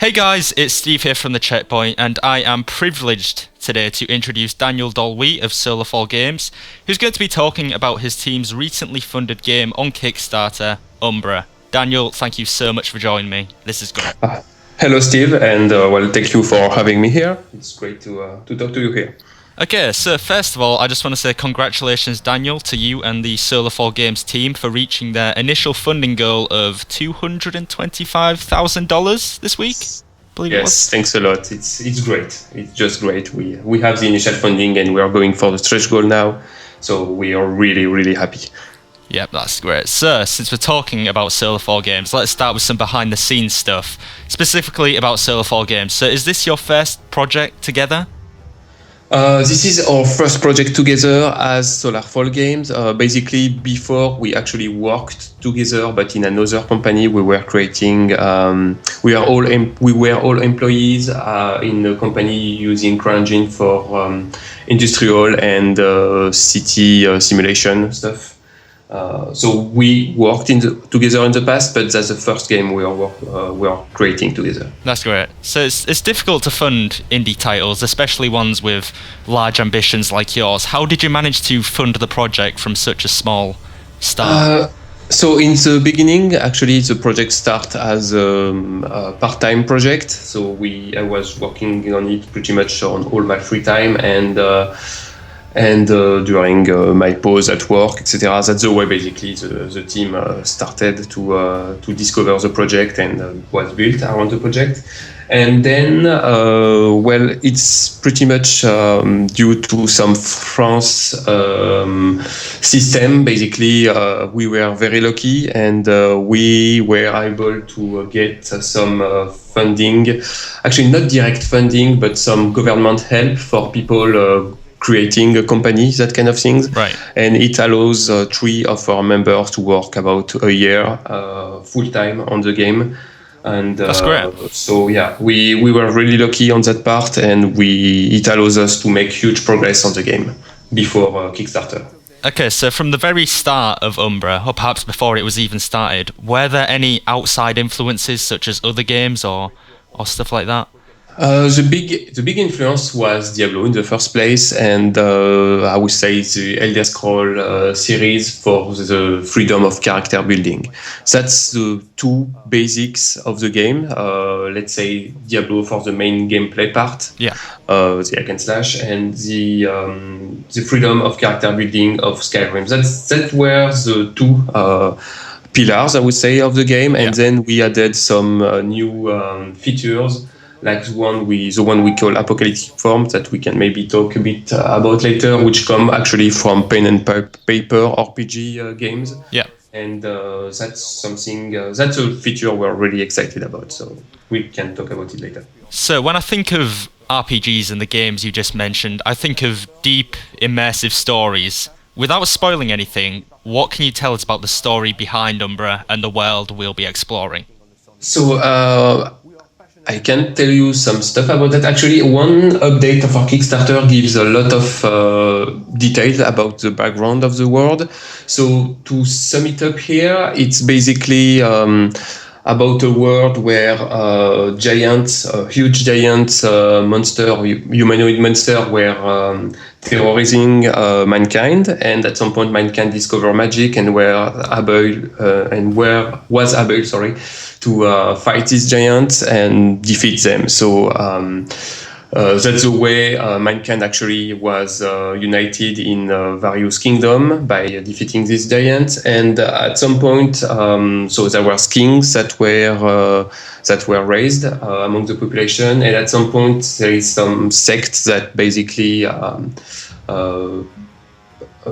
Hey guys, it's Steve here from The Checkpoint, and I am privileged today to introduce Daniel Dolwy of Solarfall Games, who's going to be talking about his team's recently funded game on Kickstarter, Umbra. Daniel, thank you so much for joining me. This is great. Hello, Steve, and thank you for having me here. It's great to talk to you here. Okay, so first of all, I just want to say congratulations, Daniel, to you and the Solarfall Games team for reaching their initial funding goal of $225,000 this week. Yes, thanks a lot. It's great. It's just great. We have the initial funding and we are going for the stretch goal now, so we are really, really happy. Yep, that's great. So, since we're talking about Solarfall Games, let's start with some behind-the-scenes stuff, specifically about Solarfall Games. So, is this your first project together? This is our first project together as Solarfall Games. Basically, before we actually worked together, but in another company, we were creating. We were all employees in the company using CryEngine for industrial and city simulation stuff. So we worked together in the past, but that's the first game we are creating together. That's great. So it's difficult to fund indie titles, especially ones with large ambitions like yours. How did you manage to fund the project from such a small start? So in the beginning, actually, the project started as a part-time project. So I was working on it pretty much on all my free time and during my pause at work, etc. That's the way basically the team started to discover the project and was built around the project. And then, it's pretty much due to some France system. Basically, we were very lucky and we were able to get some funding, actually not direct funding, but some government help for people creating a company, that kind of things. Right. And it allows 3 of our members to work about a year full-time on the game. And that's great. So yeah, we were really lucky on that part, and it allows us to make huge progress on the game before Kickstarter. Okay, so from the very start of Umbra, or perhaps before it was even started, were there any outside influences such as other games or stuff like that? The big influence was Diablo in the first place, and I would say the Elder Scroll series for the freedom of character building. That's the 2 basics of the game. Let's say Diablo for the main gameplay part, the hack and slash, and the freedom of character building of Skyrim. That were the 2 pillars, I would say, of the game, and then we added some new features, like the one we call Apocalyptic form, that we can maybe talk a bit about later, which come actually from pen and paper RPG games. Yeah. And that's something, that's a feature we're really excited about, so we can talk about it later. So when I think of RPGs and the games you just mentioned, I think of deep, immersive stories. Without spoiling anything, what can you tell us about the story behind Umbra and the world we'll be exploring? So, I can tell you some stuff about that. Actually, one update of our Kickstarter gives a lot of details about the background of the world. So to sum it up here, it's basically about a world where huge giant humanoid monster were terrorizing mankind, and at some point mankind discovered magic and was able to fight these giants and defeat them. So that's the way mankind actually was united in various kingdoms by defeating these giants. And at some point, so there were kings that were raised among the population. And at some point, there is some sect that basically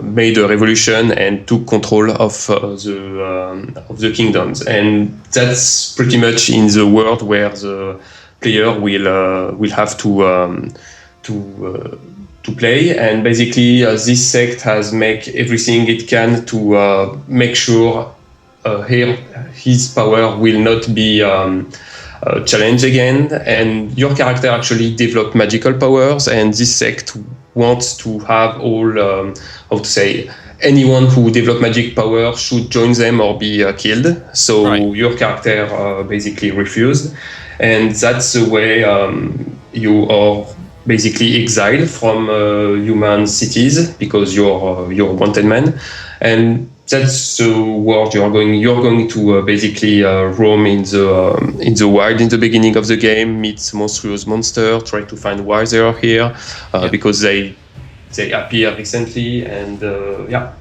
made a revolution and took control of the kingdoms. And that's pretty much in the world where the player will have to play. And basically, this sect has make everything it can to make sure his power will not be challenged again. And your character actually developed magical powers, and this sect wants to have all, anyone who develop magic power should join them or be killed. So your character basically refused. and that's the way you are basically exiled from human cities because you're a wanted man, and that's the world you're going to basically roam in the wild in the beginning of the game, meet monstrous monster, try to find why they are here, because they appear recently, and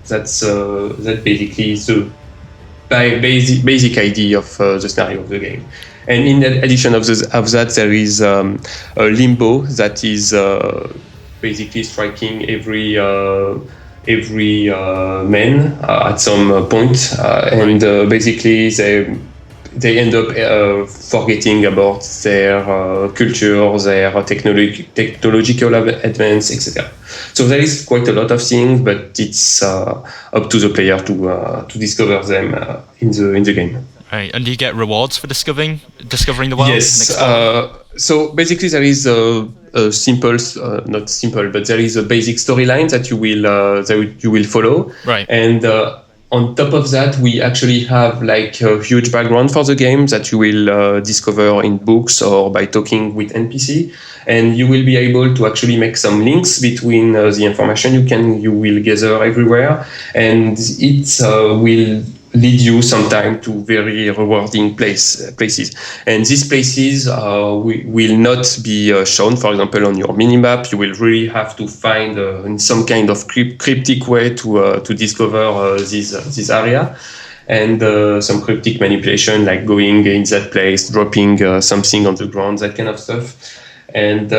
that's that basically the basic idea of the scenario of the game. And in addition of that, there is a limbo that is basically striking every man at some point, and basically they end up forgetting about their culture, their technological advance, etc. So there is quite a lot of things, but it's up to the player to discover them in the game. Right, and do you get rewards for discovering the world? Yes. So basically, there is a simple, not simple, but there is a basic storyline that you will follow. Right. And on top of that, we actually have like a huge background for the game that you will discover in books or by talking with NPC, and you will be able to actually make some links between the information you will gather everywhere, and it will lead you sometime to very rewarding places. And these places will not be shown, for example, on your minimap. You will really have to find in some kind of cryptic way to discover this area. And some cryptic manipulation, like going in that place, dropping something on the ground, that kind of stuff. And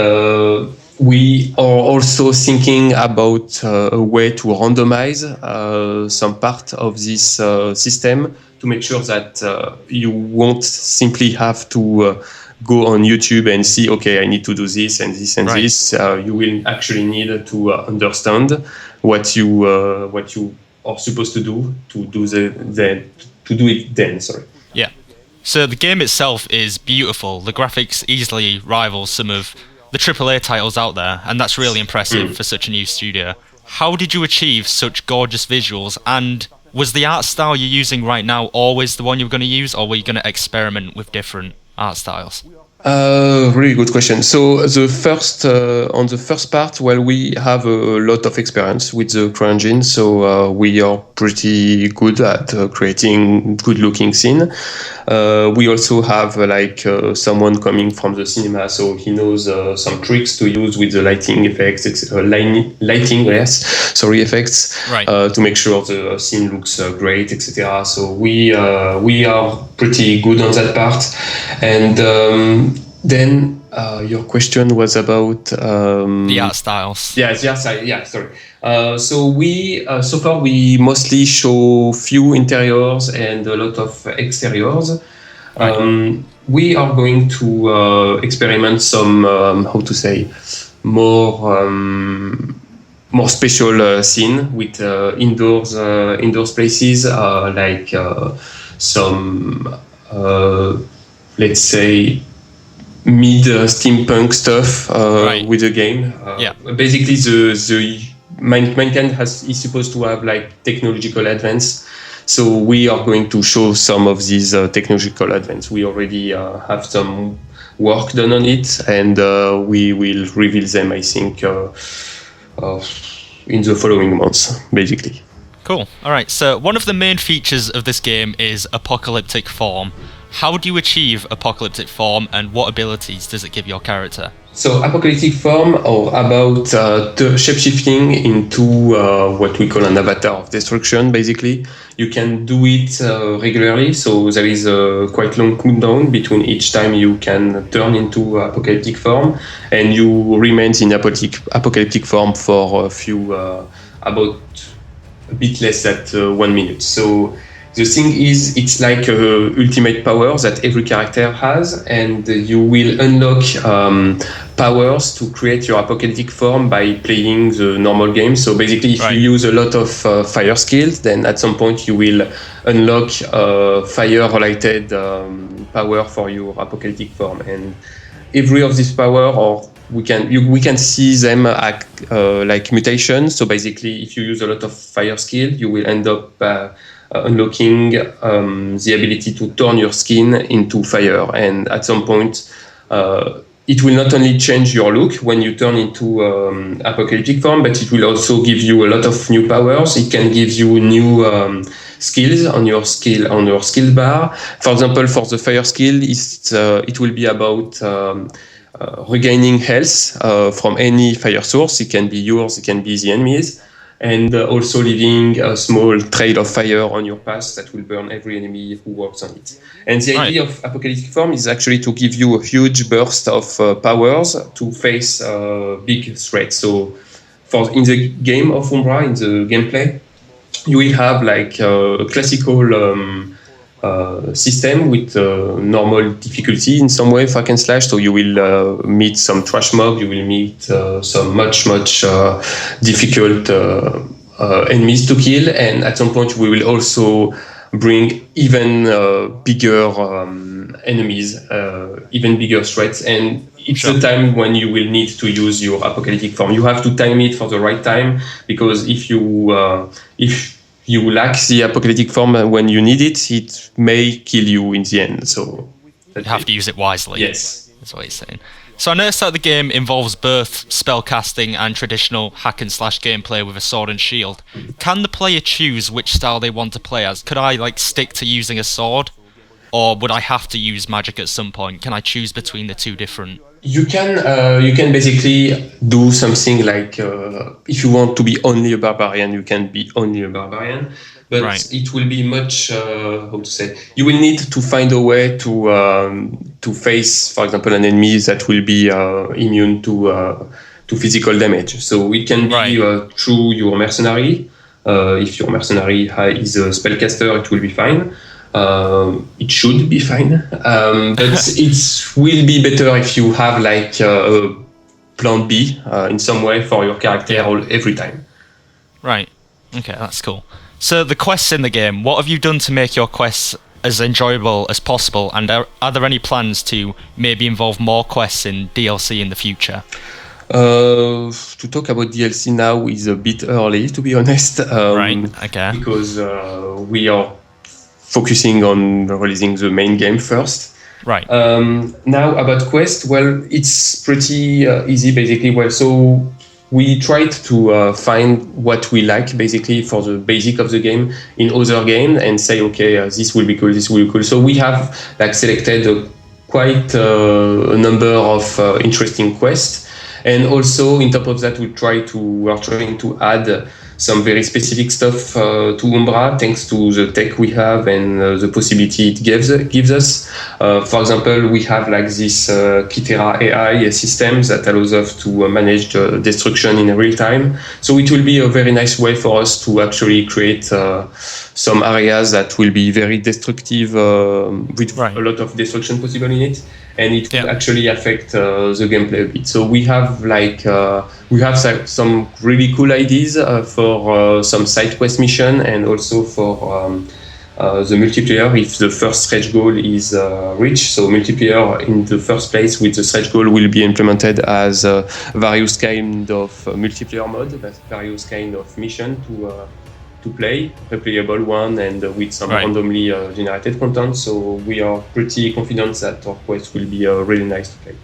we are also thinking about a way to randomize some part of this system to make sure that you won't simply have to go on YouTube and see, okay, I need to do this and this and this. You will actually need to understand what you are supposed to do it then. Sorry. Yeah. So the game itself is beautiful. The graphics easily rivals some of the AAA titles out there, and that's really impressive for such a new studio. How did you achieve such gorgeous visuals, and was the art style you're using right now always the one you were going to use, or were you going to experiment with different art styles? Really good question. So on the first part, well, we have a lot of experience with the CryEngine, so we are pretty good at creating good-looking scene. We also have someone coming from the cinema, so he knows some tricks to use with the lighting effects, effects, to make sure the scene looks great, etc. So we are pretty good on that part, and then your question was about the art styles. Yeah, sorry. So far we mostly show few interiors and a lot of exteriors. We are going to experiment some more special scene with indoors places, like some let's say mid steampunk stuff with the game. Basically, the mankind is supposed to have like technological advance. So we are going to show some of these technological advance. We already have some work done on it, and we will reveal them, I think, in the following months, basically. Cool. All right. So one of the main features of this game is apocalyptic form. How do you achieve apocalyptic form, and what abilities does it give your character? So apocalyptic form are about shapeshifting into what we call an avatar of destruction, basically. You can do it regularly, so there is a quite long cooldown between each time you can turn into apocalyptic form, and you remain in apocalyptic form for about a bit less than 1 minute. So the thing is, it's like ultimate power that every character has, and you will unlock powers to create your apocalyptic form by playing the normal game. So basically, if you use a lot of fire skills, then at some point you will unlock fire-related power for your apocalyptic form. And every of these power, or we can see them like mutations. So basically, if you use a lot of fire skill, you will end up unlocking the ability to turn your skin into fire, and at some point it will not only change your look when you turn into apocalyptic form, but it will also give you a lot of new powers. It can give you new skills on your skill bar. For example, for the fire skill, it will be about regaining health from any fire source. It can be yours, it can be the enemies, and also leaving a small trail of fire on your path that will burn every enemy who walks on it. And the idea of apocalyptic form is actually to give you a huge burst of powers to face big threats. So, in the game of Umbra, in the gameplay, you will have like a classical system with normal difficulty in some way, hack and slash. So you will meet some trash mob, you will meet some much difficult enemies to kill, and at some point we will also bring even bigger enemies, even bigger threats, and it's the time when you will need to use your apocalyptic form. You have to time it for the right time, because if you lack the apocalyptic form when you need it, it may kill you in the end. So you have to use it wisely. Yes. That's what he's saying. So I noticed that the game involves both spellcasting and traditional hack and slash gameplay with a sword and shield. Can the player choose which style they want to play as? Could I stick to using a sword? Or would I have to use magic at some point? Can I choose between the two different? You can basically do something like if you want to be only a barbarian, you can be only a barbarian, but it will be much you will need to find a way to face, for example, an enemy that will be immune to physical damage. So it can be through your mercenary. If your mercenary is a spellcaster, it will be fine. It should be fine, but it will be better if you have a plan B in some way for your character every time. Right. Okay, that's cool. So the quests in the game, what have you done to make your quests as enjoyable as possible, and are there any plans to maybe involve more quests in DLC in the future? To talk about DLC now is a bit early, to be honest. Okay. Because we are focusing on releasing the main game first. Right. Now about quest, well, it's pretty easy basically. Well, so we tried to find what we like basically for the basic of the game in other games and say, okay, this will be cool, this will be cool. So we have selected quite a number of interesting quests. And also, in top of that, we are trying to add some very specific stuff to Umbra, thanks to the tech we have and the possibility it gives us. For example, we have this Kitera AI system that allows us to manage the destruction in real time. So it will be a very nice way for us to actually create some areas that will be very destructive with a lot of destruction possible in it. And it will actually affect the gameplay a bit. So we have some really cool ideas for some side quest mission, and also for the multiplayer if the first stretch goal is reached. So multiplayer in the first place with the stretch goal will be implemented as various kind of multiplayer mode, various kind of mission to play, replayable one, and with some randomly generated content. So we are pretty confident that our quest will be really nice to play.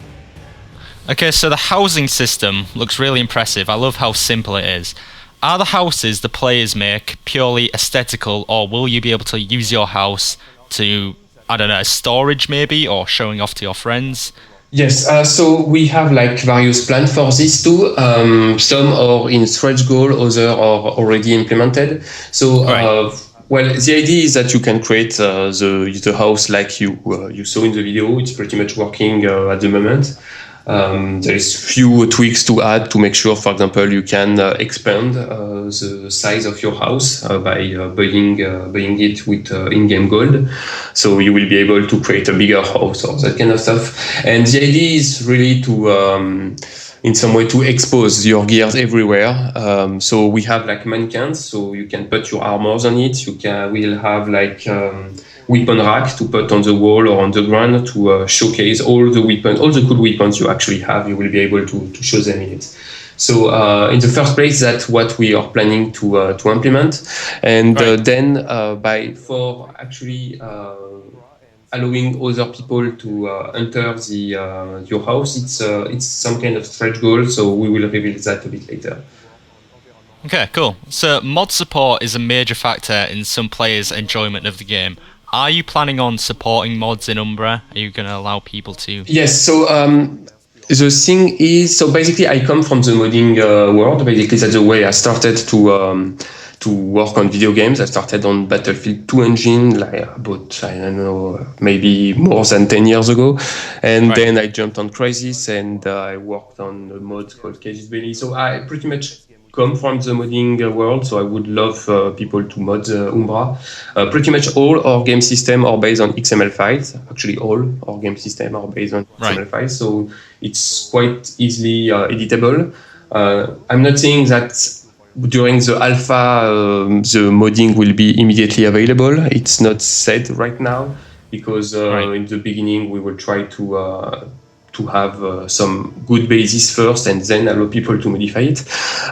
Okay, so the housing system looks really impressive. I love how simple it is. Are the houses the players make purely aesthetical, or will you be able to use your house to, I don't know, storage maybe, or showing off to your friends? Yes, so we have various plans for this too. Some are in stretch goal, others are already implemented. So, well, the idea is that you can create the house like you saw in the video. It's pretty much working at the moment. There is few tweaks to add to make sure, for example, you can expand the size of your house by buying it with in-game gold. So you will be able to create a bigger house or that kind of stuff. And the idea is really to, in some way, to expose your gears everywhere. So we have mannequins, so you can put your armors on it. We'll have weapon rack to put on the wall or on the ground to showcase all the cool weapons you actually have. You will be able to show them in it. So in the first place, that's what we are planning to implement. And then for actually allowing other people to enter your house. It's some kind of stretch goal, so we will reveal that a bit later. Okay, cool. So mod support is a major factor in some players' enjoyment of the game. Are you planning on supporting mods in Umbra? Are you going to allow people to? Yes, so the thing is, so basically I come from the modding world. Basically that's the way I started to work on video games. I started on Battlefield 2 engine, like about, I don't know, maybe more than 10 years ago. And then I jumped on Crysis and I worked on a mod called Casus Belli. So I pretty much come from the modding world, so I would love people to mod Umbra. Pretty much all our game systems are based on XML files. Actually, all our game systems are based on XML files, so it's quite easily editable. I'm not saying that during the alpha, the modding will be immediately available. It's not said right now because in the beginning we will try to have some good basis first and then allow people to modify it.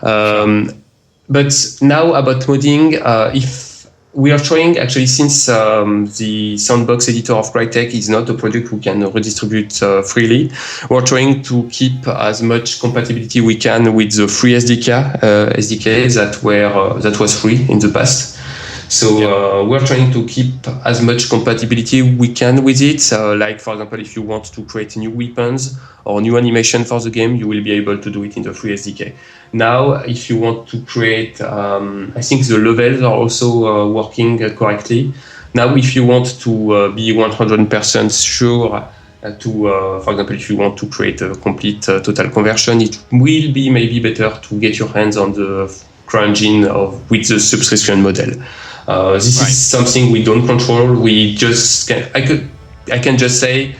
But now about modding, if we are trying actually, since the sandbox editor of Crytek is not a product we can redistribute freely, we're trying to keep as much compatibility we can with the free SDK that was free in the past. So we're trying to keep as much compatibility we can with it. Like, for example, if you want to create new weapons or new animation for the game, you will be able to do it in the free SDK. Now, if you want to create, I think the levels are also working correctly. Now, if you want to be 100% sure for example, if you want to create a complete total conversion, it will be maybe better to get your hands on the CryEngine with the subscription model. This is something we don't control. We just I can just say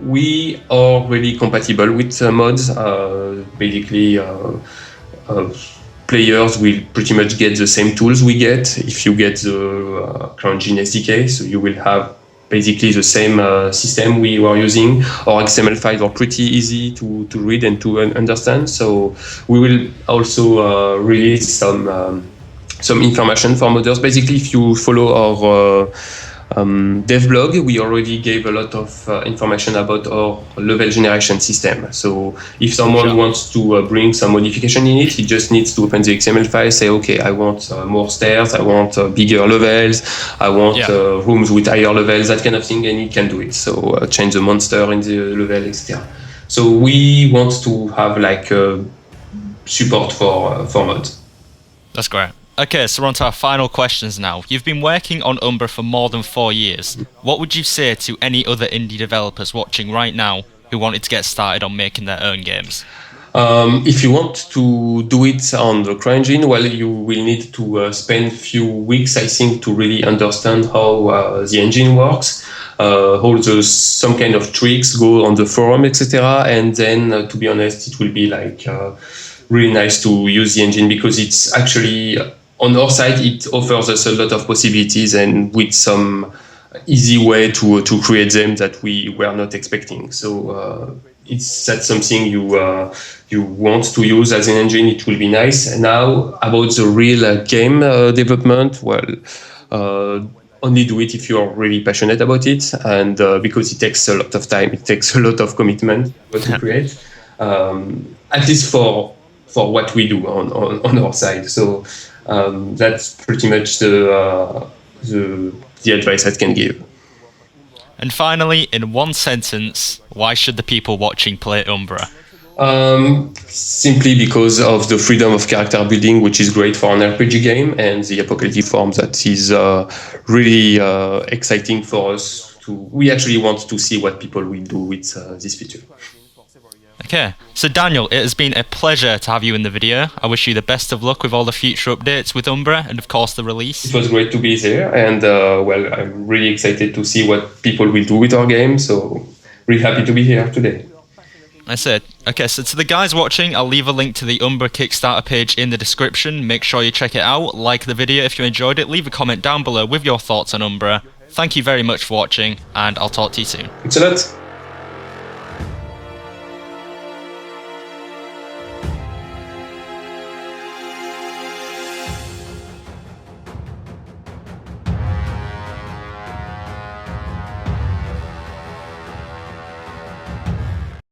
we are really compatible with mods. Basically, players will pretty much get the same tools we get if you get the CryEngine SDK. So you will have basically the same system we were using. Our XML files are pretty easy to read and to understand. So we will also release some information for modders. Basically, if you follow our dev blog, we already gave a lot of information about our level generation system. So if someone wants to bring some modification in it, he just needs to open the XML file, say, okay, I want more stairs, I want bigger levels, I want rooms with higher levels, that kind of thing, and he can do it. So change the monster in the level, etc. So we want to have like support for mods. That's great. Okay, so we're on to our final questions now. You've been working on Umbra for more than 4 years. What would you say to any other indie developers watching right now who wanted to get started on making their own games? If you want to do it on the CryEngine, well, you will need to spend a few weeks, I think, to really understand how the engine works. Some kind of tricks go on the forum, etc. And then, to be honest, it will be like really nice to use the engine because it's actually, on our side, it offers us a lot of possibilities and with some easy way to create them that we were not expecting. So that's something you want to use as an engine. It will be nice. And now about the real game development, well, only do it if you're really passionate about it, and because it takes a lot of time, it takes a lot of commitment to create. At least for what we do on our side. So that's pretty much the advice I can give. And finally, in one sentence, why should the people watching play Umbra? Simply because of the freedom of character building, which is great for an RPG game, and the apocalyptic form that is really exciting for us. We actually want to see what people will do with this feature. Okay, so Daniel, it has been a pleasure to have you in the video. I wish you the best of luck with all the future updates with Umbra and of course the release. It was great to be there, and well, I'm really excited to see what people will do with our game, so really happy to be here today. That's it. Okay, so to the guys watching, I'll leave a link to the Umbra Kickstarter page in the description. Make sure you check it out, like the video if you enjoyed it, leave a comment down below with your thoughts on Umbra. Thank you very much for watching, and I'll talk to you soon. Thanks a lot.